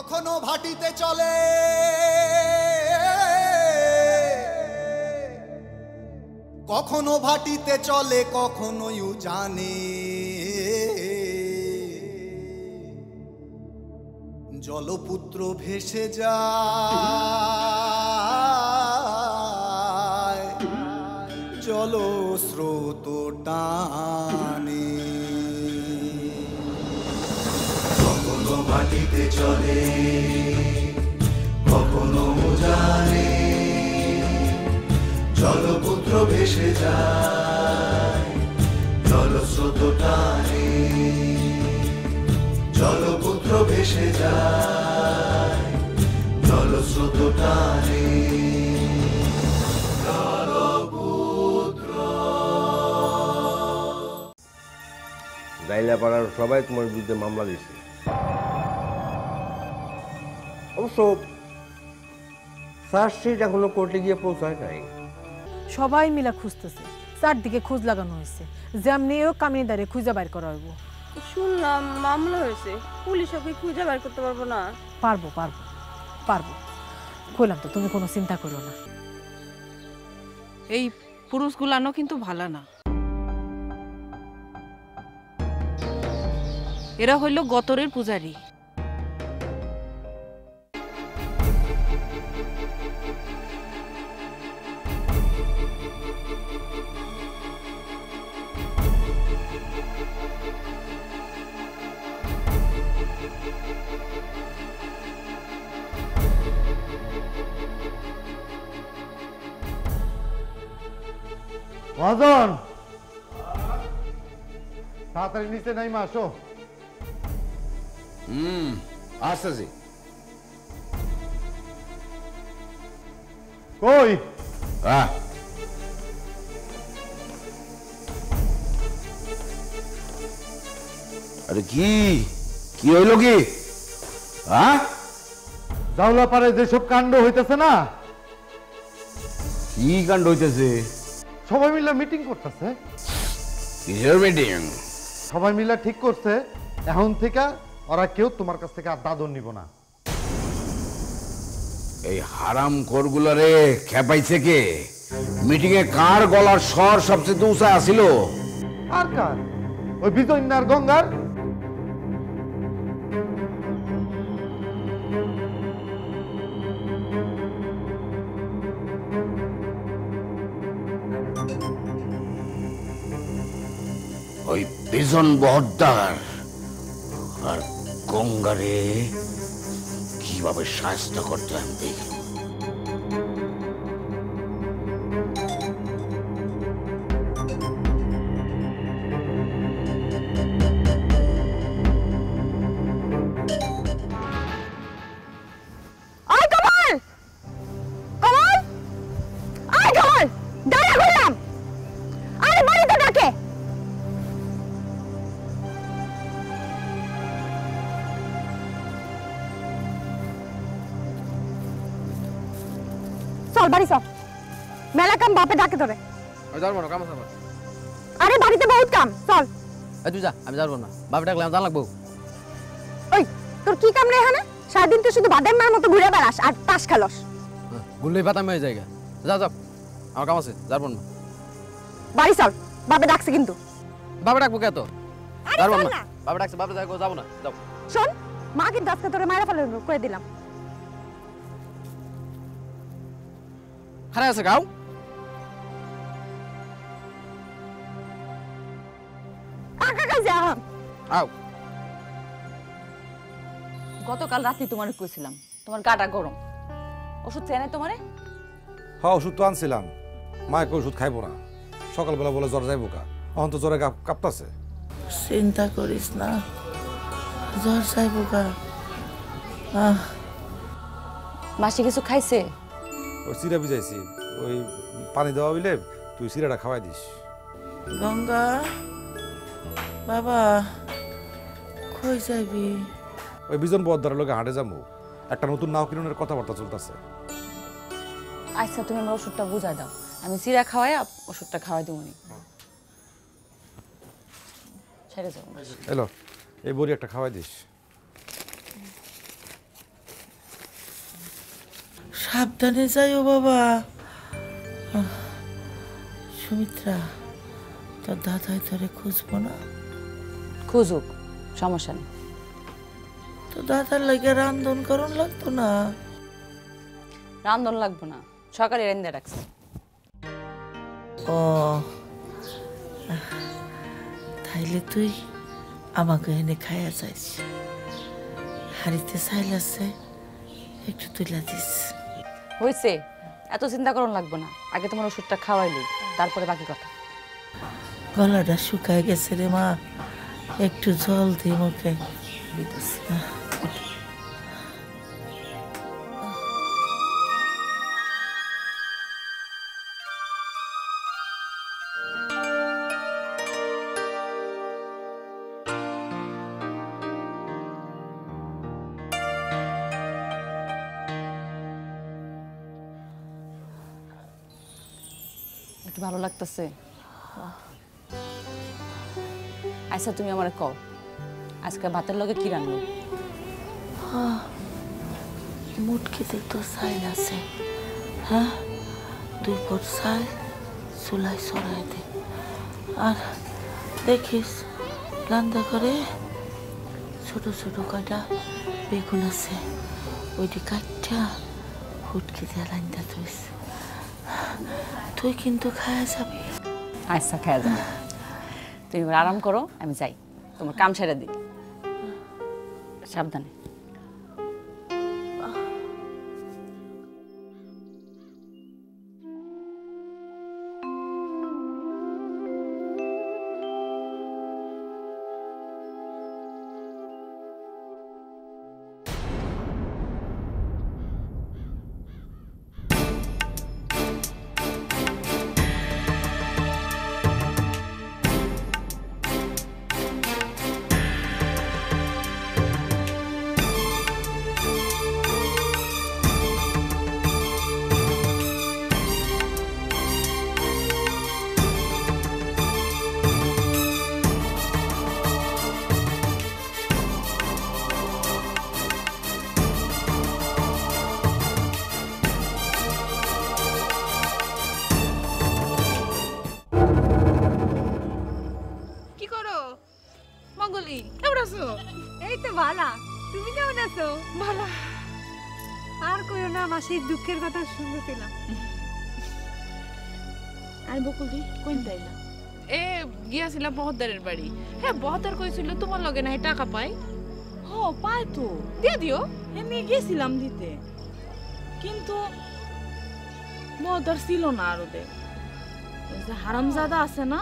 কখনো ভাটিতে চলে কখনো ভাটিতে চলে কখনো জানে জলপুত্র ভেসে যায় জলস্রোত টানে কখনো ভাটিতে চলে কখনো জানে জলপুত্র ভেসে যায় জলস্রোত টানে জলপুত্র ভেসে যায় জলস্রোত টানে গাইলাপাড়ার সবাই তোমার বিরুদ্ধে মামলা দিচ্ছে। অবশ্য চার্জশিট এখনো কোর্টে গিয়ে পৌঁছায় নাই। সবাই মিলা খুঁজতেছে, চারদিকে খোঁজ লাগানো হয়েছে, যেমনি ও কামিনীদারে খুঁজে বাইর করা হইব। শুনলাম মামলা হয়েছে, পুলিশ ওকে খুঁজে বাইর করতে পারবো না। পারবো পারবো পারবো, কইলাম তো, তুমি কোনো চিন্তা করো না। এই পুরুষগুলানো কিন্তু ভালো না, এরা হইল গতরের পূজারী। মহাজন তাড়াতাড়ি নিচে নাই মা, আসো। আসতেছি। কই আরে কি কি হইল কি? জাউলাপাড়ে যেসব কাণ্ড হইতেছে না, কি কাণ্ড হইতেছে? সবাই মিলে মিটিং করতেছে। কিসের মিটিং? সবাই মিলে ঠিক করছে এখন থেকে ওরা কেউ তোমার কাছ থেকে আর দাদন নিব না। এই হারাম খোরগুলারে খেপাইছে কে? মিটিং এ কার গলার স্বর সবচেয়ে উঁচা আছিল? আর কার? ওই বিজয়নার গঙ্গার। ওই বিজন বহদ্দার আর গঙ্গারে কিভাবে শাস্ত করতে আমি দেখি। বাড়ি সব মেলা কাম বাপে ডাকে ধরে। যাবো না, কাম আছে আমার। আরে বাড়িতে বহুত কাম, চল। তুই যা, আমি যাবো না, বাপে ডাকলে আমি জান লাগবো। ওই তোর কি কাম রে এখানে? সারাদিন তো শুধু বাদাম মার মতো ঘুরে বেড়াস আর তাস খেলস। গুল্লেই পাতা মেয়ে জায়গা। যা যা, আমার কাম আছে, যাবো না। বাড়ি চল, বাপে ডাকছে কিন্তু। বাপে ডাকবো কে তো? যাবো না, বাপে ডাকছে, বাপে যাবো না, যাও। শোন, মা কিন্তু আজকে তোরে মারা ফেলে কয়ে দিলাম। হারে আছে গাও। গতকাল রাতে তোমারে কইছিলাম তোমার গাটা গরম, ওষুধ চেনে তোমারে? হ্যাঁ, ওষুধ তো আনছিলাম। মাকে ওষুধ খাইবো না, সকালবেলা বলে জ্বর যাইবো কা, এখন তো জ্বরে কাঁপতাছে। চিন্তা করিস না, জ্বর যাইবো কা। মাসি কিছু খাইছে? ওই চিরা ভিজাইছি, ওই পানি দেওয়া হইলে তুই চিরাটা খাওয়াই দিস। গঙ্গা বাবা কই যাইবি? ওই বিজন বদ্দারের লোকে হাঁটে যাবো, একটা নতুন নাও কিনুনের কথাবার্তা চলতেছে। আচ্ছা, তুমি আমার ওষুধটা বুঝাই দাও, আমি চিরা খাওয়াই ওষুধটা খাওয়াই দেবো। ছেড়ে যাবো। এলো, এই বড়ি একটা খাওয়াই দিস। সাবধানে যাইও বাবা। সুমিত্রা, তোর দাদাই তোরে খুঁজবো না? খুঁজুক, সমস্যা নেই। তো দাদার লাগে রান্ধন করন লাগতো না? রান্ধন লাগবো না, সকালে রেন্দে রাখছি। ও, তাইলে তুই আমাকে এনে খাইয়া যাইস। হাড়িতে চাইল আছে, একটু তুইলা দিস। হয়েছে, এত চিন্তা করন লাগবো না। আগে তোমার ওষুধটা খাওয়াইলি, তারপরে বাকি কথা। গলাটা শুকায় গেছে রে মা, একটু জল দি মুখে। একটু ভালো লাগতেছে? আচ্ছা, তুমি আমার কও, আজকে ভাতের লগে কি রান্না? মুটকিতে তো চাইল আছে, হ্যাঁ, 2 পট চাইল চুলাই চড়াই দে। আর দেখিস রান্না করে ছোট ছোট কয়টা বেগুন আছে, ওইটি কাটটা ফুটকি দিয়ে রান্না থইস। তুই কিন্তু খাওয়া যাবি। আচ্ছা, খাওয়া যাবে। তুমি এবার আরাম করো, আমি যাই, তোমার কাম সেরে দিই। সাবধানে। মঙ্গলি, কেমন আছো? এই তো ভালো। তুমি কেমন আছো? ভালো। আর কইও না, আমার সেই দুঃখের কথা শুনতেছিলাম। আর বকুলি কইন তাইলা? গিয়াছিলাম বহদ্দারের বাড়ি। হ্যাঁ, বহদ্দার কইছিল তোমার লগে না টাকা পাই। হ, পাই তো, দিয়ে দিও। আমি গেছিলাম দিতে, কিন্তু বহদ্দার ছিল না। আর ওদের হারামজাদা আছে না,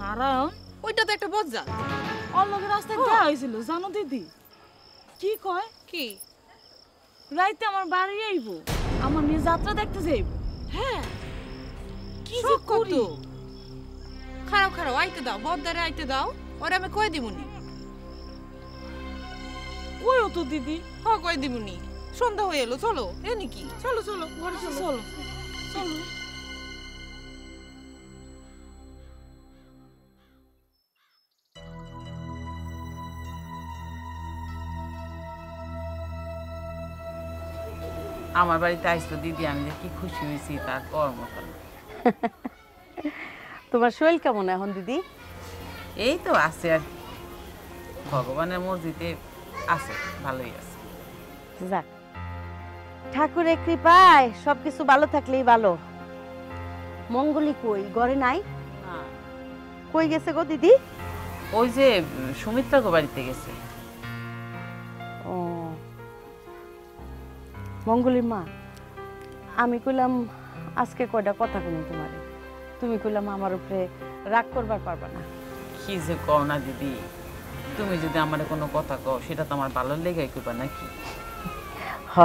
নারায়ণ, ওইটা তো একটা বজ্জা। ওর লগে রাস্তায় দেওয়া হয়েছিল, জানো দিদি? কি কয়? কি রাইতে আমার বাড়ি আইব, আমার নিয়ে যাত্রা দেখতে যাইব। হ্যাঁ, কি যে করি। খারাপ খারাপ, আইতে দাও, বদ্দারে আইতে দাও, ওরে আমি কয়ে দিবনি। কইও তো দিদি। হ্যাঁ, কয়ে দিবনি। সন্ধ্যা হয়ে এলো, চলো। এ নাকি, চলো চলো ঘরে চলো। চলো চলো। আমার বাড়িতে আসতো দিদি, আমি যে কি খুশি হয়েছি তার কর মতো না। তোমার শরীর কেমন এখন দিদি? এই তো আছে আর ভগবানের মর্জিতে আছে, ভালোই আছে। যাক, ঠাকুরের কৃপায় সবকিছু ভালো থাকলেই ভালো। মঙ্গলি কই, ঘরে নাই? কই গেছে গো দিদি? ওই যে সুমিত্রা গো বাড়িতে গেছে। ও, মঙ্গলির মা, আমি কইলাম আজকে কয়টা কথা কইনি তোমারে, তুমি কইলাম আমার উপরে রাগ করবার পারবা না। কি যে কও না দিদি, তুমি যদি আমার কোনো কথা কও সেটা তো আমার ভালো লেগে কইবা নাকি? হ,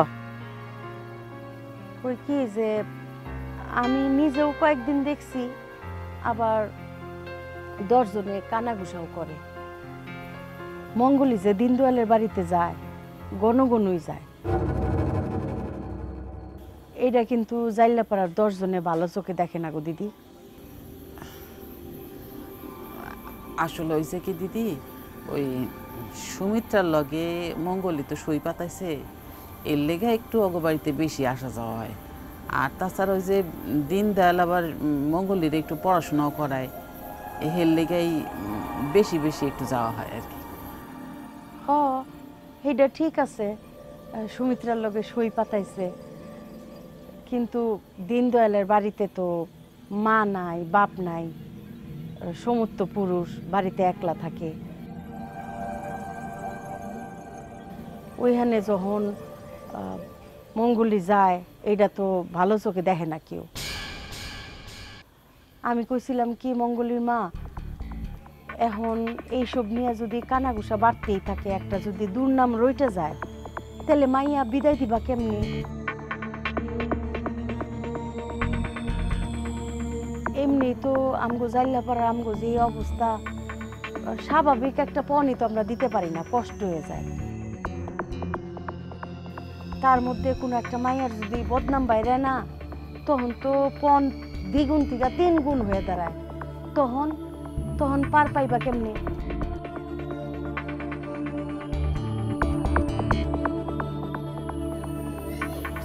কই কি যে আমি নিজেও কয়েকদিন দেখছি, আবার 10 জনে কানাঘুষাও করে। মঙ্গলি যে দিনদুয়ালের বাড়িতে যায়, গণগণই যায়। এটা কিন্তু জাইল্লাপাড়ার 10 জনে ভালো চোখে দেখে না গো দিদি। আসলে হয়েছে কি দিদি, ওই সুমিত্রার লগে মঙ্গলি তো সই পাতাইছে, এর লেগে একটু অগবাড়িতে বেশি আসা যাওয়া হয়। আর তাছাড়া ওই যে দিনদয়াল আবার মঙ্গলীর একটু পড়াশোনাও করায়, এর লেগেই বেশি বেশি একটু যাওয়া হয় আর কি। হ এইটা ঠিক আছে, সুমিত্রার লগে সই পাতাইছে, কিন্তু দীনদয়ালের বাড়িতে তো মা নাই, বাপ নাই, সমস্ত পুরুষ বাড়িতে একলা থাকে। ওইখানে যখন মঙ্গলি যায় এইটা তো ভালো চোখে দেখে না কেউ। আমি কইছিলাম কি মঙ্গলির মা, এখন এইসব নিয়ে যদি কানাঘুষা বাড়তেই থাকে, একটা যদি দুর্নাম রইটা যায়, তাহলে মাইয়া বিদায় দিবা কেমনি? এমনি তো আমগো জাইল্লাপাড়ার আমগো যে অবস্থা, স্বাভাবিক একটা পণই তো আমরা দিতে পারি না, কষ্ট হয়ে যায়। তার মধ্যে কোনো একটা মাইয়ার যদি বদনাম বাইরে না, তখন তো পণ দ্বিগুণ থেকে 3 গুণ হয়ে দাঁড়ায়। তখন তখন পার পাইবা কেমনি?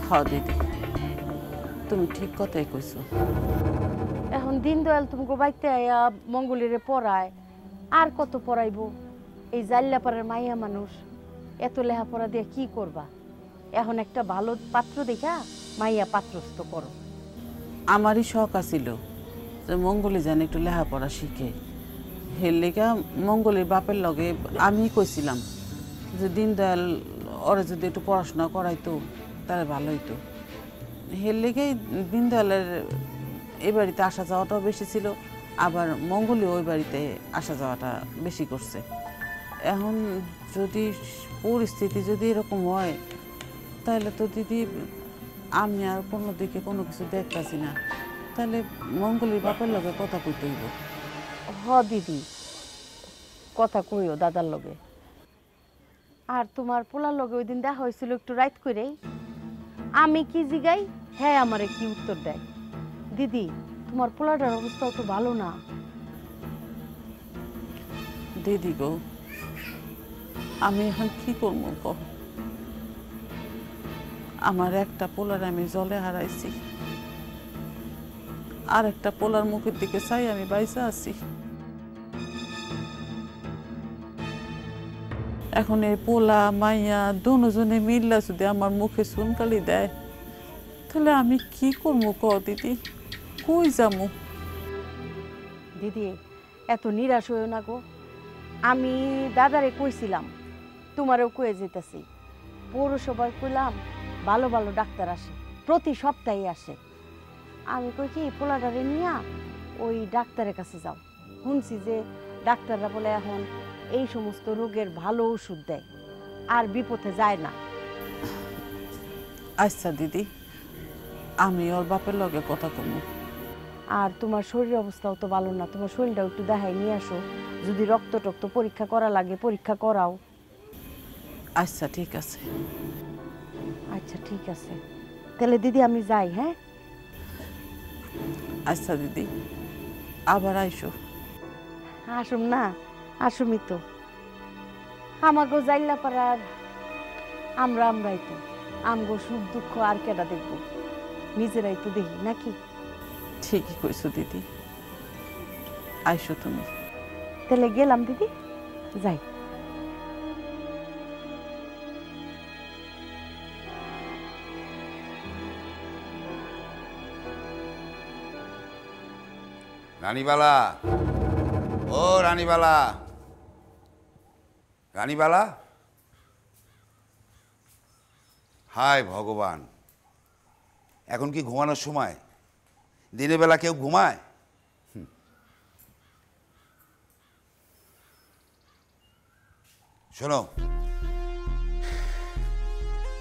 হ্যাঁ দিদি, তুমি ঠিক কথাই কইছো। এখন দীনদয়াল তুমগো বাইতে আয়া মঙ্গলিরে পড়ায়, আর কত পড়াইবো? এই জাল্লাপাড়ার মাইয়া মানুষ, এত লেখাপড়া দিয়ে কি করবা? এখন একটা ভালো পাত্র দেখা মাইয়া পাত্রস্থ করো। আমারই শখ আছিল যে মঙ্গলি যেন একটু লেখাপড়া শিখে। হের লেগা মঙ্গলির বাপের লগে আমি কইছিলাম যে দীনদয়াল ওরা যদি একটু পড়াশোনা করাইতো তাহলে ভালো হইতো। হের লেগেই দীনদয়ালের এই বাড়িতে আসা যাওয়াটাও বেশি ছিল, আবার মঙ্গলি ওই বাড়িতে আসা যাওয়াটা বেশি করছে। এখন যদি পরিস্থিতি যদি এরকম হয়, তাহলে তো দিদি আমি আর কোনো দিকে কোনো কিছু দেখতেছি না, তাহলে মঙ্গলির বাপের লগে কথা কইতে হইব। হ দিদি, কথা কইও দাদার লগে। আর তোমার পোলার লগে ওই দিন দেখা হয়েছিল একটু রাইত করেই, আমি কি জিগাই হ্যাঁ আমারে কি উত্তর দেয়। দিদি, তোমার পোলাটার অবস্থাও তো ভালো না। দিদি গো, আমি এখন কি করবো কহ? আমার একটা পোলার আমি জলে হারাইছি, আর একটা পোলার মুখের দিকে চাই আমি বাইসা আছি। এখন এই পোলা মাইয়া দুজনে মিল্লা যদি আমার মুখে চুনকালি দেয়, তাহলে আমি কি করবো কহ দিদি? কই যামু? দিদি, এত নিরাশ হইও না গো। আমি দাদারে কইছিলাম, তোমারও কয়ে যেতেছি, পৌরসভায় কইলাম ভালো ভালো ডাক্তার আসে, প্রতি সপ্তাহে আসে। আমি কই কি পোলাটারে নিয়া ওই ডাক্তারের কাছে যাও। শুনছি যে ডাক্তাররা বলে এখন এই সমস্ত রোগের ভালো ওষুধ দেয়, আর বিপথে যায় না। আচ্ছা দিদি, আমি ওর বাপের লগে কথা কমু। আর তোমার শরীর অবস্থাও তো ভালো না, তোমার শরীরটাও একটু দেখাই নিয়ে আসো। যদি রক্ত টক্ত পরীক্ষা করা লাগে পরীক্ষা করাও। আচ্ছা ঠিক আছে। আচ্ছা ঠিক আছে, তাহলে দিদি আমি যাই। হ্যাঁ আচ্ছা দিদি, আবার আইসো। আসুম না, আসুমি তো। আমাগো জাইল্লাপাড়ার আমরাই তো, আমগো সুখ দুঃখ আর কেডা দেখবো? নিজেরাই তো দেখি নাকি? ঠিকই কইছো দিদি, আইসো তুমি। তাহলে গেলাম দিদি, যাই। রানীবালা, ও রানীবালা, রানীবালা। হায় ভগবান, এখন কি ঘুমানোর সময়? দিনের বেলা কেউ ঘুমায়? শোনো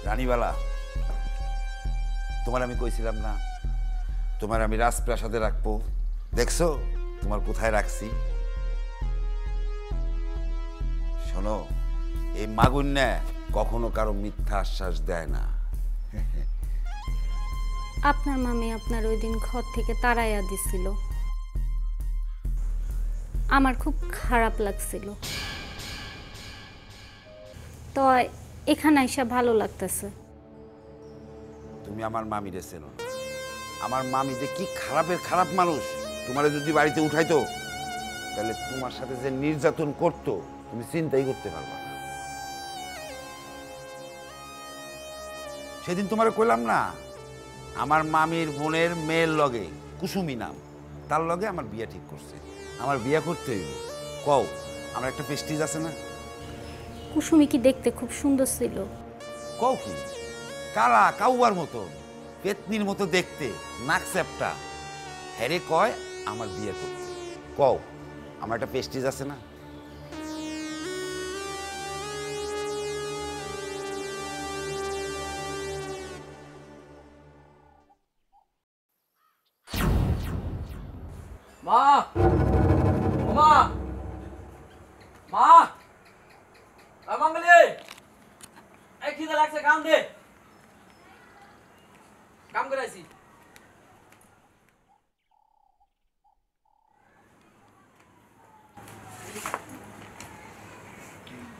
রানীবালা, তোমার আমি কইছিলাম না তোমার আমি রাজপ্রাসাদে রাখবো? দেখছো তোমার কোথায় রাখছি? শোনো, এই মাগুন্যা কখনো কারো মিথ্যা আশ্বাস দেয় না। আপনার মামি আপনার ওই দিন ঘর থেকে তাড়াইয়া দিছিল, আমার খুব খারাপ লাগছিল। তো এখানে এসে ভালো লাগতেছে। তুমি আমার মামিরে চেনো না। আমার মামি যে কি খারাপের খারাপ মানুষ, তোমারে যদি বাড়িতে উঠাইতো তাহলে তোমার সাথে যে নির্যাতন করতো তুমি চিন্তাই করতে পারবা না। সেদিন তোমারে কইলাম না, আমার মামির বোনের মেয়ের লগে, কুসুমি নাম, তার লগে আমার বিয়ে ঠিক করছে। আমার বিয়ে করতে হইব। কও, আমার একটা প্রেস্টিজ আছে না? কুসুমি কি দেখতে খুব সুন্দর ছিল? কও কি, কালা কাউয়ার মতো, পেতনির মতো দেখতে, নাক চ্যাপটা, হ্যারে কয় আমার বিয়ে করতে। কও, আমার একটা প্রেস্টিজ আছে না? মা, ও মা, মা, মঙ্গলি, এই খিদে লাগছে, কাম দে, কাম করে আইছি।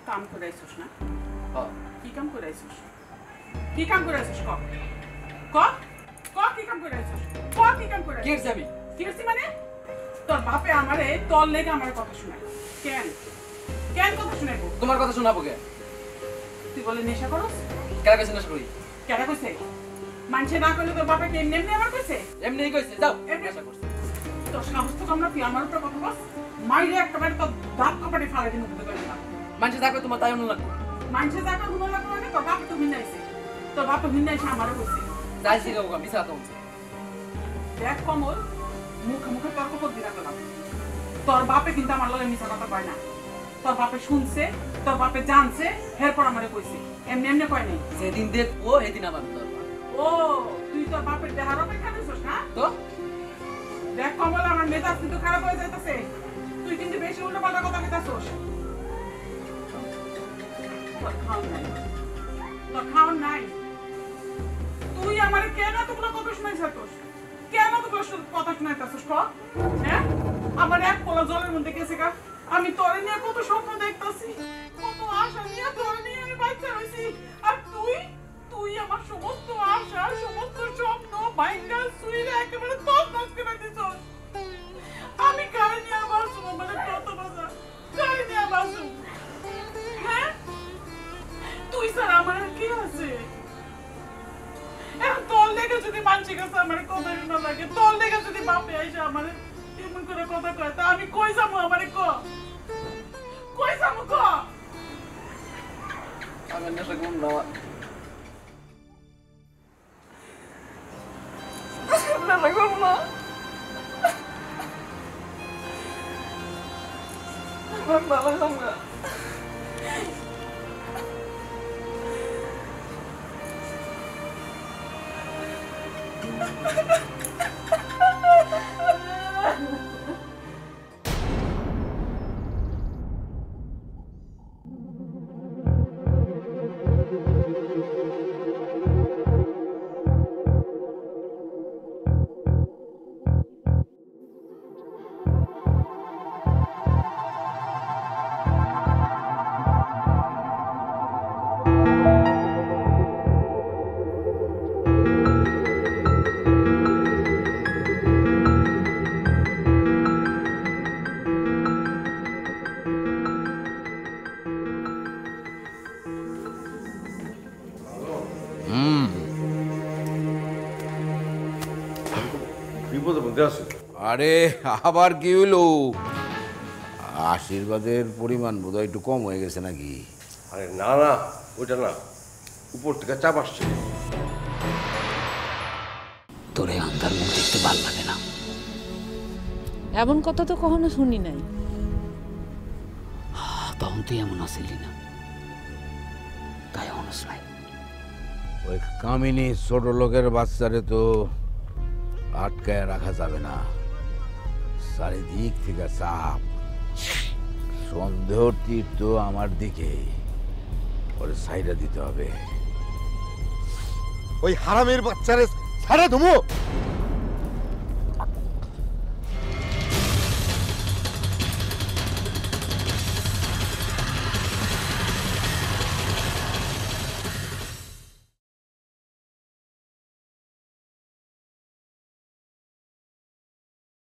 কাম করে আইছিস না? কি কাম করে আইছিস? কি কাম করে আইছিস? ক ক ক কি কাম করে আইছিস? ক কি কাম করে? কি করছিস? কি করছিস মানে? তোর বাপে আমারে তোর লেগে আমার কথা শোনায়। কেন কেন কথা শোনাইবো? তোমার কথা শোনাবো কে? তুই বলে নেশা করস? কেন কইছিস নেশা করি? কেন কইছে? মানুষে না করলে তোর বাপে এমনি এমনি আমার কইছে? এমনিই কইছে, যাও নেশা করছিস। তোর সাহস তো কম না, তুই আমার উপর কথা বল। মাইরে একেবারে তোর দাঁত কপাটে ফালাই দিন উঠতে পারি না। মানুষে থাকবে তোমার তাই অনু লাগবে। মানুষে যাকে গুণ লাগবে মানে তোর বাপে তো ভিন্নাইছে। তোর বাপে ভিন্নাইছে আমারও কইছে। যাইছি রে ওগা মিছা তো। দেখ কমল, মুখে মুখে তর্ক করবি না তোরা। তোর বাপে কিন্তু আমার লগে মিছা কথা কয় না। তোর বাপে শুনছে, তোর বাপে জানছে, এরপর আমারে কইছে। এমনি এমনি কয় নাই। যেদিন দেখবো সেদিন আমার তোর। ও, তুই তোর বাপের দেহার অপেক্ষা দিছস না? তো দেখ কমল, আমার মেজাজ কিন্তু খারাপ হয়ে যাইতেছে। তুই কিন্তু বেশি উল্টোপাল্টা কথা কইতাছস। তোর খাওন নাই। তুই আমার কেন এতগুলো কথা শুনাইছস? কেন এতগুলো কথা শুনাইতেছস? হ্যাঁ, আমার এক পোলা জলের মধ্যে গেছে গা। আমি তোরে নিয়ে কত স্বপ্ন দেখতাছি, কত আশা নিয়ে তোরে নিয়ে আমি বাচ্চা হইছি। আর তুই তুই আমার সমস্ত আশা, সমস্ত স্বপ্ন ভাঙা সুইরে একেবারে তছনছ করে দিছস। আমি কারে নিয়ে বাঁচব? মানে কত বাজা কারে নিয়ে বাঁচব? হ্যাঁ, তুই স্যার আমার কি আছে? এখন তোর লেগে যদি মানসিক আছে আমার কথা না লাগে, তোর লেগে যদি বাপে আইসা আমার এমন করে কথা কয়, তা আমি কই যাবো? আমারে ক, কই যাবো ক? আমার নেশা কোন বাবা? নেশা করব না। আমার ভালো লাগবে। আরে আবার কি হইলো? আশীর্বাদের পরিমাণ বোধহয় একটু কম হয়ে গেছে নাকি? আরে না না, ওইটা না, উপর থেকে চাপ আসছে। তোরে আন্ধার মুখ দেখতে ভাল লাগে না? এমন কথা তো কখনো শুনি নাই। তখন তুই এমন আসিলি না, তাই অনস নাই। ওই কামিনী ছোট লোকের বাচ্চারে তো আটকায় রাখা যাবে না, চারিদিক থেকে চাপ। সন্দেহ তীর তো আমার দিকে, ওরে সাইডা দিতে হবে। ওই হারামের বাচ্চারে ছাড়ে ধুমো।